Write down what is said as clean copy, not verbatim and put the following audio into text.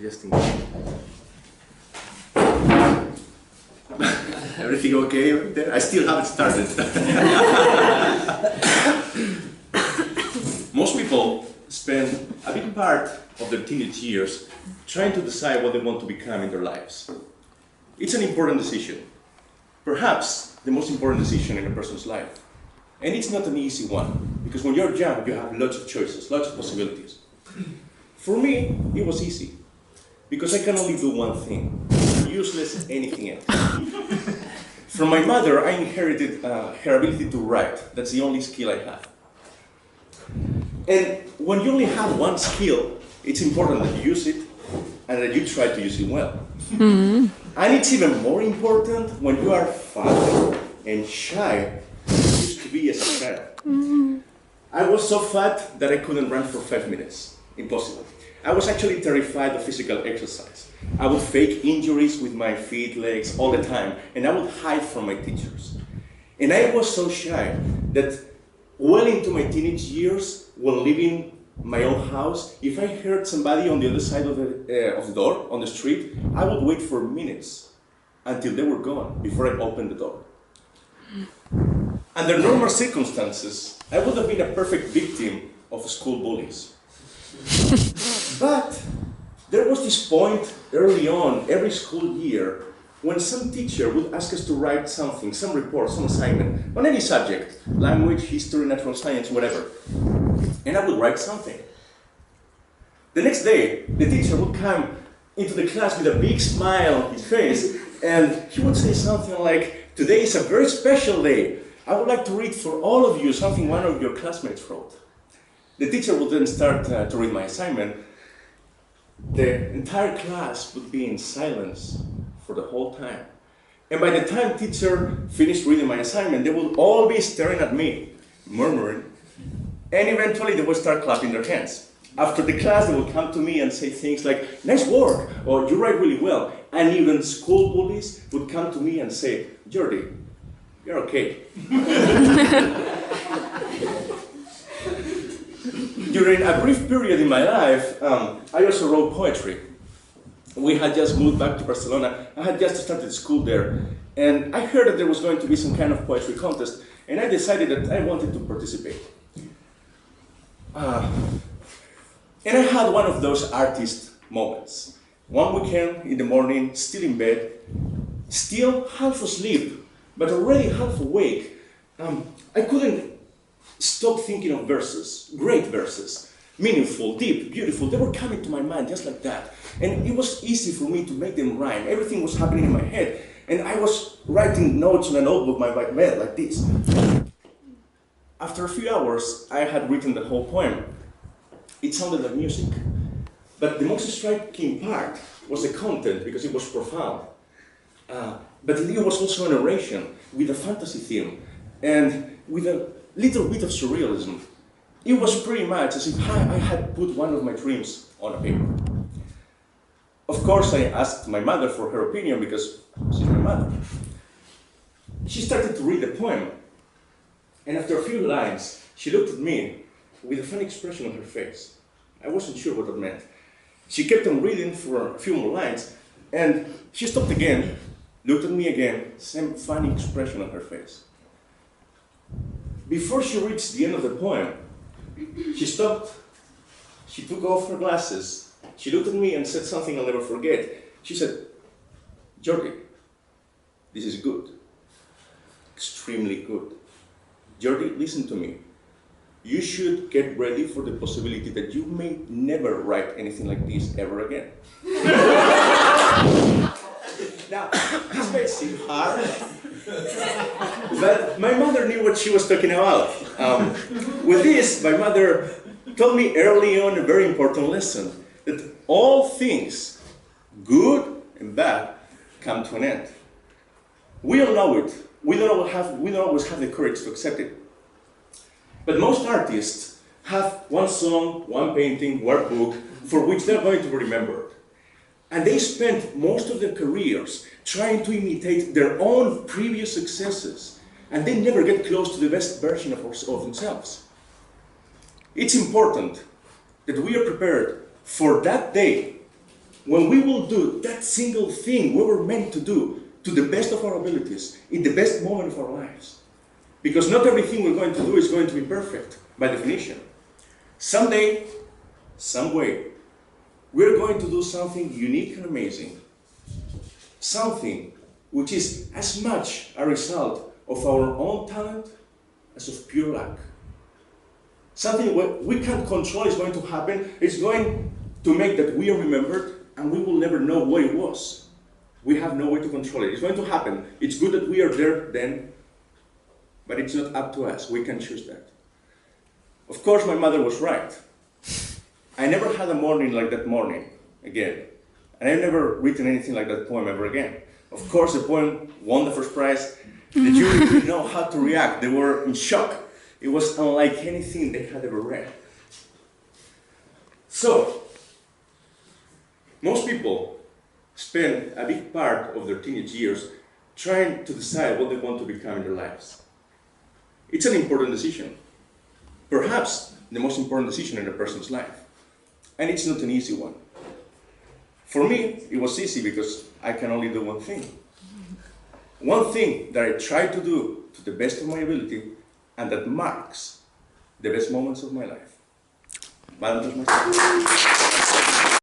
Just in case. Everything okay right there? I still haven't started. Most people spend a big part of their teenage years trying to decide what they want to become in their lives. It's an important decision. Perhaps the most important decision in a person's life. And it's not an easy one, because when you're young, you have lots of choices, lots of possibilities. For me, it was easy, because I can only do one thing, useless anything else. From my mother, I inherited her ability to write. That's the only skill I have. And when you only have one skill, it's important that you use it and that you try to use it well. Mm-hmm. And it's even more important when you are fat and shy, used to be as a child. Mm-hmm. I was so fat that I couldn't run for 5 minutes. Impossible. I was actually terrified of physical exercise. I would fake injuries with my feet, legs, all the time, and I would hide from my teachers. And I was so shy that well into my teenage years, when living my own house, if I heard somebody on the other side of the door, on the street, I would wait for minutes until they were gone before I opened the door. Under normal circumstances, I would have been a perfect victim of school bullies. But there was this point early on, every school year, when some teacher would ask us to write something, some report, some assignment, on any subject, language, history, natural science, whatever. And I would write something. The next day, the teacher would come into the class with a big smile on his face, and he would say something like, "Today is a very special day. I would like to read for all of you something one of your classmates wrote." The teacher would then start to read my assignment. The entire class would be in silence for the whole time. And by the time teacher finished reading my assignment, they would all be staring at me, murmuring, and eventually they would start clapping their hands. After the class, they would come to me and say things like, "Nice work," or "You write really well." And even school bullies would come to me and say, "Jordi, you're okay." During a brief period in my life, I also wrote poetry. We had just moved back to Barcelona. I had just started school there. And I heard that there was going to be some kind of poetry contest, and I decided that I wanted to participate. And I had one of those artist moments. One weekend in the morning, still in bed, still half asleep, but already half awake. I couldn't stop thinking of verses, great verses, meaningful, deep, beautiful. They were coming to my mind just like that. And it was easy for me to make them rhyme. Everything was happening in my head. And I was writing notes on a notebook by my bed like this. After a few hours, I had written the whole poem. It sounded like music. But the most striking part was the content, because it was profound. But it was also a narration with a fantasy theme and with a little bit of surrealism. It was pretty much as if I had put one of my dreams on a paper. Of course, I asked my mother for her opinion because she's my mother. She started to read the poem, and after a few lines, she looked at me with a funny expression on her face. I wasn't sure what that meant. She kept on reading for a few more lines, and she stopped again, looked at me again, same funny expression on her face. Before she reached the end of the poem, she stopped, she took off her glasses, she looked at me and said something I'll never forget. She said, "Jordi, this is good, extremely good. Jordi, listen to me. You should get ready for the possibility that you may never write anything like this ever again." Now, this may seem hard, but my mother knew what she was talking about. With this, my mother told me early on a very important lesson, that all things, good and bad, come to an end. We all know it. We don't always have the courage to accept it. But most artists have one song, one painting, one book for which they're going to be remembered. And they spend most of their careers trying to imitate their own previous successes, and they never get close to the best version of themselves. It's important that we are prepared for that day when we will do that single thing we were meant to do to the best of our abilities, in the best moment of our lives. Because not everything we're going to do is going to be perfect, by definition. Someday, some way, we're going to do something unique and amazing. Something which is as much a result of our own talent as of pure luck. Something we can't control is going to happen. It's going to make that we are remembered and we will never know what it was. We have no way to control it. It's going to happen. It's good that we are there then, but it's not up to us. We can choose that. Of course, my mother was right. I never had a morning like that morning again. And I've never written anything like that poem ever again. Of course, the poem won the first prize. The jury didn't know how to react. They were in shock. It was unlike anything they had ever read. So, most people spend a big part of their teenage years trying to decide what they want to become in their lives. It's an important decision. Perhaps the most important decision in a person's life. And it's not an easy one. For me, it was easy because I can only do one thing. One thing that I try to do to the best of my ability and that marks the best moments of my life. Valentine's Day.